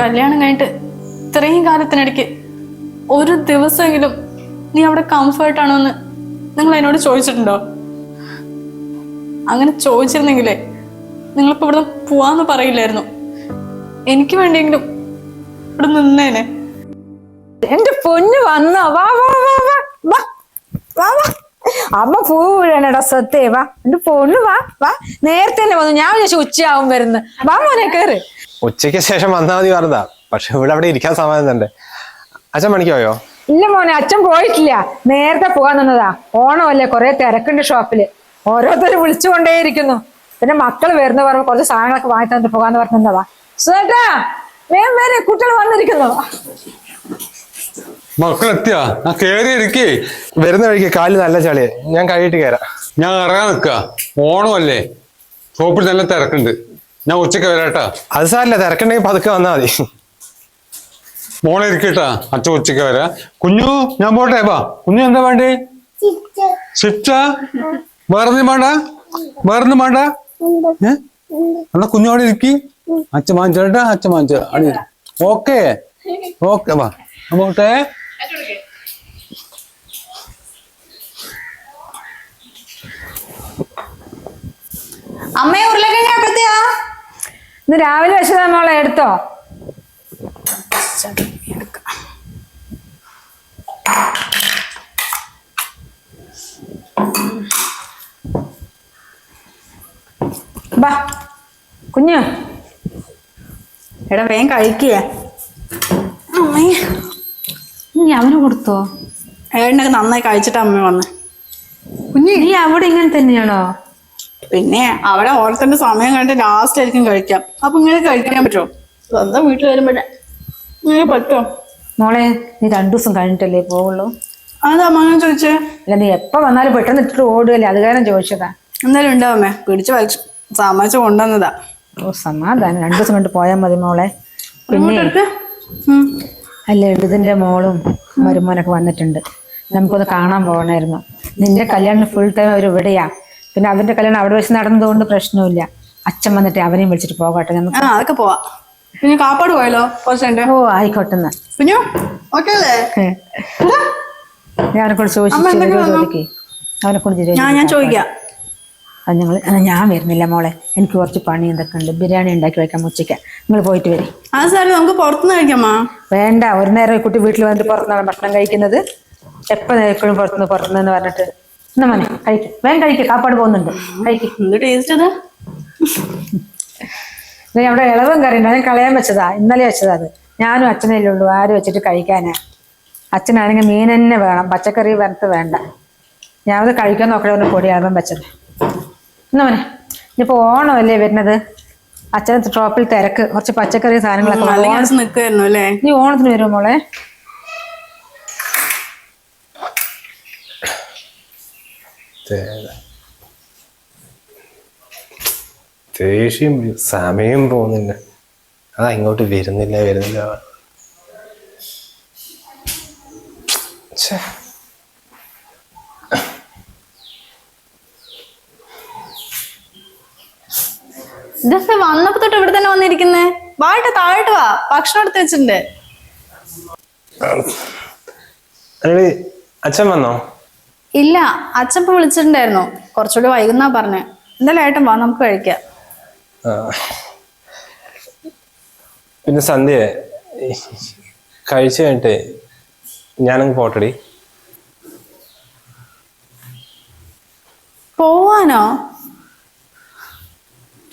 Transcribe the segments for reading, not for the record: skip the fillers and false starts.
കല്യാണം കഴിഞ്ഞിട്ട് ഇത്രയും കാലത്തിനിടയ്ക്ക് ഒരു ദിവസമെങ്കിലും നീ അവിടെ കംഫർട്ടാണോ എന്ന് നിങ്ങൾ എന്നോട് ചോദിച്ചിട്ടുണ്ടോ? അങ്ങനെ ചോദിച്ചിരുന്നെങ്കിലേ നിങ്ങളിപ്പോ ഇവിടെ പോവാന്ന് പറയില്ലായിരുന്നു. എനിക്ക് വേണ്ടിയെങ്കിലും ഇവിടെ നിന്നേനെ. എന്റെ പൊന്നു വന്നോ? വാ വാ വാ വാ വാ വാ വാ. അമ്മ പൂ വീഴണടാ സത്തേ. വാ എന്റെ പൊന്നു വാ വാ. നേരത്തെ തന്നെ വന്നു. ഞാൻ വിചാരിച്ചു ഉച്ചയാവും വരുന്നു. വാ മോനെ കേറ്. ഉച്ചയ്ക്ക് ശേഷം വന്നാൽ മതി പറഞ്ഞതാ. പക്ഷെ ഇവിടെ അവിടെ ഇരിക്കാൻ സമാധാനം. അച്ഛൻ പണിക്ക് പോയോ? ഇല്ല മോനെ, അച്ഛൻ പോയിട്ടില്ല. നേരത്തെ പോകാൻ നിന്നതാ. ഓണമല്ലേ, കുറെ തിരക്കുണ്ട് ഷോപ്പില്. ഓരോരുത്തരും വിളിച്ചുകൊണ്ടേയിരിക്കുന്നു. പിന്നെ മക്കള് വരുന്ന പറയുമ്പോ കുറച്ച് സാധനങ്ങളൊക്കെ വാങ്ങി തന്നിട്ട് പോകാന്ന് പറഞ്ഞതാ. സുഖേട്ടാ വേഗം വേറെ കുട്ടികൾ വന്നിരിക്കുന്നു. മക്കളെത്തിയാ? ഞാൻ കേറി ഇരിക്കേ. വരുന്ന വഴിക്ക് കാല് നല്ല ചളിയെ. ഞാൻ കഴിയിട്ട് കയറാം. ഞാൻ ഇറങ്ങാൻ നിക്ക. ഓണമല്ലേ, ഷോപ്പിൽ നല്ല തിരക്കുണ്ട്. ഞാൻ ഉച്ചക്ക് വരാട്ടാ. അത് സാരില്ല, തിരക്കുണ്ടെങ്കിൽ പതുക്കെ വന്നാൽ മതി. മോളെ ഇരിക്കട്ടാ, അച്ഛൻ ഉച്ചക്ക് വരാ. കുഞ്ഞു ഞാൻ പോട്ടെ. വാ കുഞ്ഞു, എന്താ വേണ്ടേ? ചിപ്സാ? വേറൊന്നും വേണ്ട? വേറൊന്നും വേണ്ട? എന്നാ കുഞ്ഞോടെ ഇരിക്കി. അച്ഛൻ വാങ്ങിച്ചോട്ടാ. അച്ഛൻ വാങ്ങിച്ചോ. അടി. ഓക്കെ ഓക്കെ, വാ പോട്ടെ. അമ്മയെ ഉരുളക്കിഴങ്ങ് എപ്പത്തിയാ? ഇന്ന് രാവിലെ വെച്ചതാ മോളെ, എടുത്തോ. ബാ കുഞ്ഞു. എടാ വേഗം കഴിക്കുക. അമ്മേ, നീ അവന് കൊടുത്തോ? ഏട്ടനൊക്കെ നന്നായി കഴിച്ചിട്ട് അമ്മ വന്ന്. കുഞ്ഞു നീ അവിടെ ഇങ്ങനെ തന്നെയാണോ? പിന്നെ അവിടെ ഓരോരുത്തരുടെ സമയം കണ്ടിട്ട് ലാസ്റ്റ് ആയിരിക്കും കഴിക്കാം. അപ്പൊ ഇങ്ങനെ കഴിക്കാൻ പറ്റുമോ? സ്വന്തം വീട്ടിൽ വരുമ്പോഴേ ഇങ്ങനെ പറ്റുമോ? മോളെ നീ 2 ദിവസം കഴിഞ്ഞിട്ടല്ലേ പോവുള്ളൂ? അതാ അമ്മ ചോദിച്ചേ. അല്ല നീ എപ്പ വന്നാലും പെട്ടെന്ന് ഇട്ടിട്ട് ഓടുകയല്ലേ, അത് കാരണം ചോദിച്ചതാ. എന്തായാലും ഉണ്ടാവമ്മേ, പിടിച്ചു വലിച്ചു സമ്മതിച്ചു കൊണ്ടുവന്നതാ. ഓ സമാധാനം, 2 ദിവസം കൊണ്ട് പോയാൽ മതി മോളെ. പിന്നെ അല്ല, എഴുതിന്റെ മോളും മരുമോനൊക്കെ വന്നിട്ടുണ്ട്. നമുക്കൊന്ന് കാണാൻ പോകണമായിരുന്നു. നിന്റെ കല്യാണം ഫുൾ ടൈം അവർ ഇവിടെയാ. പിന്നെ അവന്റെ കല്യാണം അവിടെ വെച്ച് നടന്നതുകൊണ്ട് പ്രശ്നമില്ല. അച്ഛൻ വന്നിട്ട് അവനെയും വിളിച്ചിട്ട് പോകട്ടെ നമുക്ക്. അതൊക്കെ പോവാ. പിന്നെ കാപ്പാട് പോയല്ലോ കുറച്ചുണ്ട്. ഓ ആയിക്കോട്ടെന്ന്. കുഞ്ഞു ഓക്കെ അല്ലേ? ഞാൻ അവനെ കൊണ്ട് ചോദിക്കേ അവനെ കൊണ്ട് ഞാൻ ചോദിക്കാം. അത് ഞാൻ വരുന്നില്ല മോളെ, എനിക്ക് കുറച്ച് പണി എന്തൊക്കെ ഉണ്ട്. ബിരിയാണി ഉണ്ടാക്കി വെക്കാം ഉച്ചയ്ക്ക്. നിങ്ങൾ പോയിട്ട് വരും. അത് സാർ നമുക്ക് പുറത്തുനിന്ന് കഴിക്കാമോ? വേണ്ട, ഒരു നേരം ഈ കുട്ടി വീട്ടിൽ വന്നിട്ട് പുറത്തുനിന്നാണ് ഭക്ഷണം കഴിക്കുന്നത്. എപ്പോൾ എപ്പോഴും പുറത്തുനിന്ന് പറഞ്ഞിട്ട്. എന്നാ മോനെ കഴിക്കും, വേഗം കഴിക്കും. കാപ്പാട് പോകുന്നുണ്ട്, കഴിക്കും. എന്ത് ടേസ്റ്റ് അത്. അവിടെ ഇളവും കറിയുണ്ട്, അതിന് കളയാൻ വെച്ചതാ. ഇന്നലെ വെച്ചതാ അത്. ഞാനും അച്ഛനല്ലേ ഉള്ളൂ, ആരും വെച്ചിട്ട് കഴിക്കാനാ. അച്ഛനാണെങ്കിൽ മീൻ തന്നെ വേണം, പച്ചക്കറി വരത്ത് വേണ്ട. ഞാനത് കഴിക്കാൻ നോക്കണ പൊടി അളവം വെച്ചത്. എന്നാ മോനെ, ഇനിയിപ്പോ ഓണമല്ലേ വരുന്നത്. അച്ഛനത്തെ ഷോപ്പിൽ തിരക്ക്, കുറച്ച് പച്ചക്കറി സാധനങ്ങളൊക്കെ നിൽക്കുമായിരുന്നു അല്ലേ. നീ ഓണത്തിന് വരുമോ മോളെ? ദേഷ്യം, സമയം പോകുന്നില്ല. അതാ ഇങ്ങോട്ട് വരുന്നില്ല. ഇതൊക്കെ വന്നപ്പോ തൊട്ട് ഇവിടെ തന്നെ വന്നിരിക്കുന്നേ. വാട്ട് താഴോട്ട് വാ, ഭക്ഷണം എടുത്ത് വെച്ചിട്ടുണ്ട്. അച്ഛൻ വന്നോ? ഇല്ല, അച്ഛൻ ഇപ്പൊ വിളിച്ചിട്ടുണ്ടായിരുന്നു. കുറച്ചുകൂടി വൈകുന്നാ പറഞ്ഞേ. എന്തായാലും ഏട്ടൻ വാ, നമുക്ക് കഴിക്കാം. പിന്നെ സന്ധ്യ കഴിച്ചു കഴിഞ്ഞിട്ട് ഞാനങ്ങ് പോട്ടടി. പോവാനോ?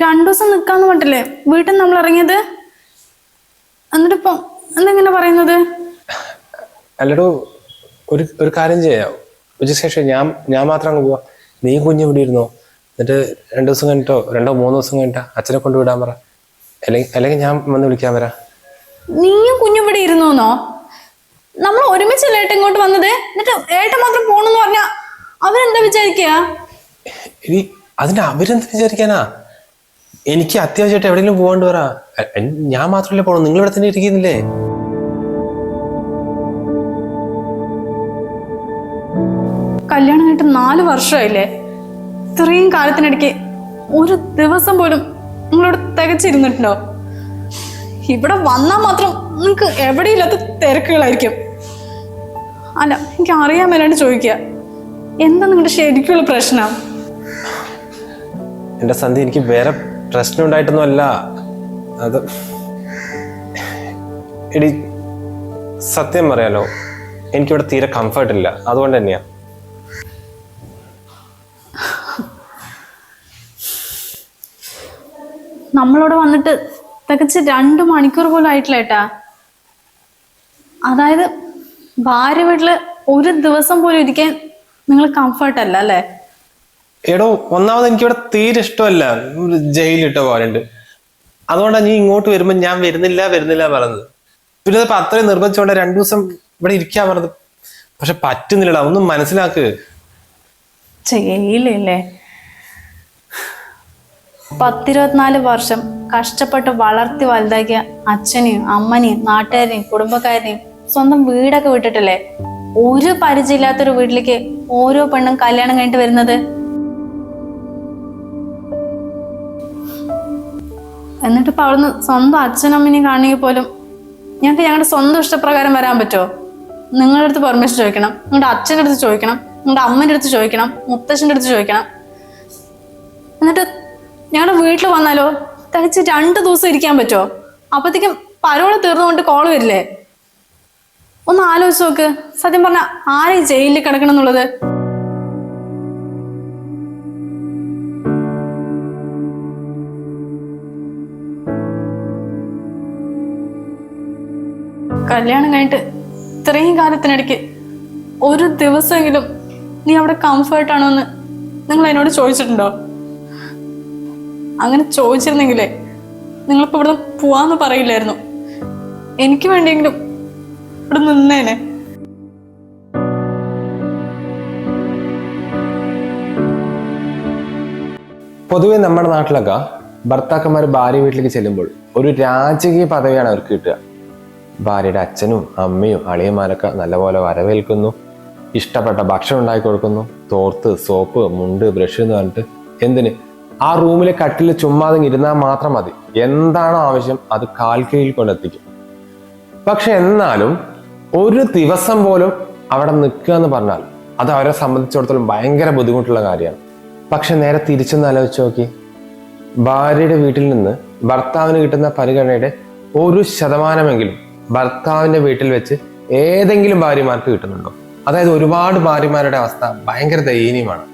2 ദിവസം നിക്കാന്ന് പറഞ്ഞില്ലേ വീട്ടിൽ നമ്മൾ ഇറങ്ങിയത്. എന്നിട്ടിപ്പോ എന്തെങ്ങനെ പറയുന്നത്? അല്ലടോ, ഒരു കാര്യം ചെയ്യാം. ഉച്ചയ്ക്ക് ശേഷം ഞാൻ മാത്രം അങ്ങ് പോവാ. നീ കുഞ്ഞ് ഇവിടെ ഇരുന്നോ. എന്നിട്ട് 2 ദിവസം കഴിഞ്ഞിട്ടോ 2-3 ദിവസം കഴിഞ്ഞിട്ടാ അച്ഛനെ കൊണ്ട് വിടാൻ പറ. അല്ലെങ്കിൽ ഞാൻ വന്ന് വിളിക്കാൻ വരാം. നീയും കുഞ്ഞും ഇവിടെ ഇരുന്നോന്നോ? നമ്മൾ ഒരുമിച്ചല്ലേ ഏട്ടൻ ഇങ്ങോട്ട് വന്നത്. എന്നിട്ട് ഏട്ടൻ മാത്രം പോണെന്ന് പറഞ്ഞാ അവരെന്താ വിചാരിക്കുക? ഇനി അതിന് അവരെന്ത് വിചാരിക്കാനാ? എനിക്ക് അത്യാവശ്യമായിട്ട് എവിടെയെങ്കിലും പോകാണ്ട് പറ. ഞാൻ മാത്രമല്ലേ പോകണം, നിങ്ങൾ ഇവിടെ തന്നെ ഇരിക്കുന്നില്ലേ? കല്യാണം കഴിഞ്ഞിട്ട് 4 വർഷമായില്ലേ. ഇത്രയും കാലത്തിനിടയ്ക്ക് ഒരു ദിവസം പോലും നിങ്ങളോട് തികച്ചിരുന്നിട്ടുണ്ടോ? ഇവിടെ വന്നാൽ മാത്രം നിങ്ങൾക്ക് എവിടെയില്ലാത്ത തിരക്കുകളായിരിക്കും. അല്ല, എനിക്ക് അറിയാൻ മേലാണ്ട് ചോദിക്കുക, എന്താ നിങ്ങളുടെ ശരിക്കുള്ള പ്രശ്നം? എന്റെ സന്ധി, എനിക്ക് വേറെ പ്രശ്നം ഉണ്ടായിട്ടൊന്നും അല്ല. അത് എടി, സത്യം പറയാലോ, എനിക്കിവിടെ തീരെ കംഫർട്ട് ഇല്ല. അതുകൊണ്ട് തന്നെയാ. നമ്മളോട് വന്നിട്ട് തികച്ച് 2 മണിക്കൂർ പോലും ആയിട്ടില്ല ഏട്ടാ. അതായത് ഭാര്യ വീട്ടില് ഒരു ദിവസം പോലും ഇരിക്കാൻ നിങ്ങൾ കംഫർട്ട് അല്ല അല്ലേ? എടോ, ഒന്നാമത് എനിക്കിവിടെ തീരെ ഇഷ്ടമല്ല. ജയിലിട്ട പോലുണ്ട്. അതുകൊണ്ടാണ് നീ ഇങ്ങോട്ട് വരുമ്പോ ഞാൻ വരുന്നില്ല പറഞ്ഞത്. പിന്നെ ഇപ്പൊ അത്രയും നിർബന്ധിച്ചോണ്ട് 2 ദിവസം ഇവിടെ ഇരിക്കാ പറഞ്ഞത്. പക്ഷെ പറ്റുന്നില്ലടാ, ഒന്നും മനസ്സിലാക്ക്. ജയിലില്ലേ? 10-24 വർഷം കഷ്ടപ്പെട്ട് വളർത്തി വലുതാക്കിയ അച്ഛനെയും അമ്മനെയും നാട്ടുകാരെയും കുടുംബക്കാരെയും സ്വന്തം വീടൊക്കെ വിട്ടിട്ടല്ലേ ഒരു പരിചയമില്ലാത്തൊരു വീട്ടിലേക്ക് ഓരോ പെണ്ണും കല്യാണം കഴിഞ്ഞിട്ട് വരുന്നത്? എന്നിട്ട് ഇപ്പൊ അവിടുന്ന് സ്വന്തം അച്ഛനമ്മനെയും കാണുമെങ്കിൽ പോലും ഞങ്ങൾക്ക് ഞങ്ങളുടെ സ്വന്തം ഇഷ്ടപ്രകാരം വരാൻ പറ്റുമോ? നിങ്ങളുടെ അടുത്ത് പെർമിഷൻ ചോദിക്കണം, നിങ്ങളുടെ അച്ഛൻ്റെ അടുത്ത് ചോദിക്കണം, നിങ്ങളുടെ അമ്മൻ്റെ അടുത്ത് ചോദിക്കണം, മുത്തശ്ശൻ്റെ അടുത്ത് ചോദിക്കണം. എന്നിട്ട് ഞങ്ങളുടെ വീട്ടിൽ വന്നാലോ തികച്ച് 2 ദിവസം ഇരിക്കാൻ പറ്റുമോ? അപ്പത്തേക്കും പരോള് തീർന്നുകൊണ്ട് കോള് വരില്ലേ? ഒന്ന് ആലോചിച്ച് നോക്ക്. സത്യം പറഞ്ഞ ആരെയും ജയിലിൽ കിടക്കണം എന്നുള്ളത്? കല്യാണം കഴിഞ്ഞിട്ട് ഇത്രയും കാലത്തിനിടയ്ക്ക് ഒരു ദിവസമെങ്കിലും നീ അവിടെ കംഫർട്ടാണോ എന്ന് നിങ്ങൾ എന്നോട് ചോദിച്ചിട്ടുണ്ടോ? അങ്ങനെ ചോദിച്ചിരുന്നെങ്കിലേ നിങ്ങളിപ്പോ ഇവിടെ പോവാന്ന് പറയില്ലായിരുന്നു. എനിക്ക് വേണ്ടിയെങ്കിലും ഇവിടെ നിന്നേനെ. പൊതുവെ നമ്മുടെ നാട്ടിലൊക്കെ ഭർത്താക്കന്മാർ ഭാര്യ വീട്ടിലേക്ക് ചെല്ലുമ്പോൾ ഒരു രാജകീയ പദവിയാണ് അവർക്ക് കിട്ടുക. ഭാര്യയുടെ അച്ഛനും അമ്മയും അളിയന്മാരൊക്കെ നല്ലപോലെ വരവേൽക്കുന്നു, ഇഷ്ടപ്പെട്ട ഭക്ഷണം ഉണ്ടാക്കി കൊടുക്കുന്നു, തോർത്ത്, സോപ്പ്, മുണ്ട്, ബ്രഷ് എന്ന് പറഞ്ഞിട്ട് എന്തിന് ആ റൂമിലെ കട്ടിൽ ചുമ്മാതെ ഇരുന്നാൽ മാത്രം മതി. എന്താണോ ആവശ്യം അത് കാൽക്കീഴിൽ കൊണ്ടെത്തിക്കും. പക്ഷെ എന്നാലും ഒരു ദിവസം പോലും അവിടെ നിൽക്കുക എന്ന് പറഞ്ഞാൽ അത് അവരെ സംബന്ധിച്ചിടത്തോളം ഭയങ്കര ബുദ്ധിമുട്ടുള്ള കാര്യമാണ്. പക്ഷെ നേരെ തിരിച്ചൊന്ന് ആലോചിച്ച് നോക്കി, ഭാര്യയുടെ വീട്ടിൽ നിന്ന് ഭർത്താവിന് കിട്ടുന്ന പരിഗണനയുടെ 1% ഭർത്താവിന്റെ വീട്ടിൽ വെച്ച് ഏതെങ്കിലും ഭാര്യമാർക്ക് കിട്ടുന്നുണ്ടോ? അതായത് ഒരുപാട് ഭാര്യമാരുടെ അവസ്ഥ ഭയങ്കര ദയനീയമാണ്.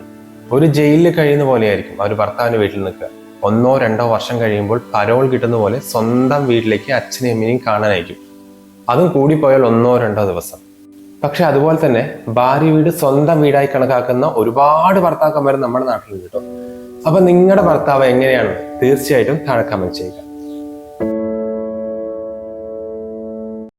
ഒരു ജയിലിൽ കഴിയുന്ന പോലെയായിരിക്കും അവർ ഭർത്താവിന്റെ വീട്ടിൽ നിൽക്കുക. 1-2 വർഷം കഴിയുമ്പോൾ പരോൾ കിട്ടുന്ന പോലെ സ്വന്തം വീട്ടിലേക്ക് അച്ഛനെയും അമ്മനെയും കാണാനായിരിക്കും. അതും കൂടിപ്പോയാൽ 1-2 ദിവസം. പക്ഷെ അതുപോലെ തന്നെ ഭാര്യ വീട് സ്വന്തം വീടായി കണക്കാക്കുന്ന ഒരുപാട് ഭർത്താക്കന്മാർ നമ്മുടെ നാട്ടിൽ കിട്ടും. അപ്പൊ നിങ്ങളുടെ ഭർത്താവ് എങ്ങനെയാണ്? തീർച്ചയായിട്ടും താഴെ കമന്റ് ചെയ്യുക.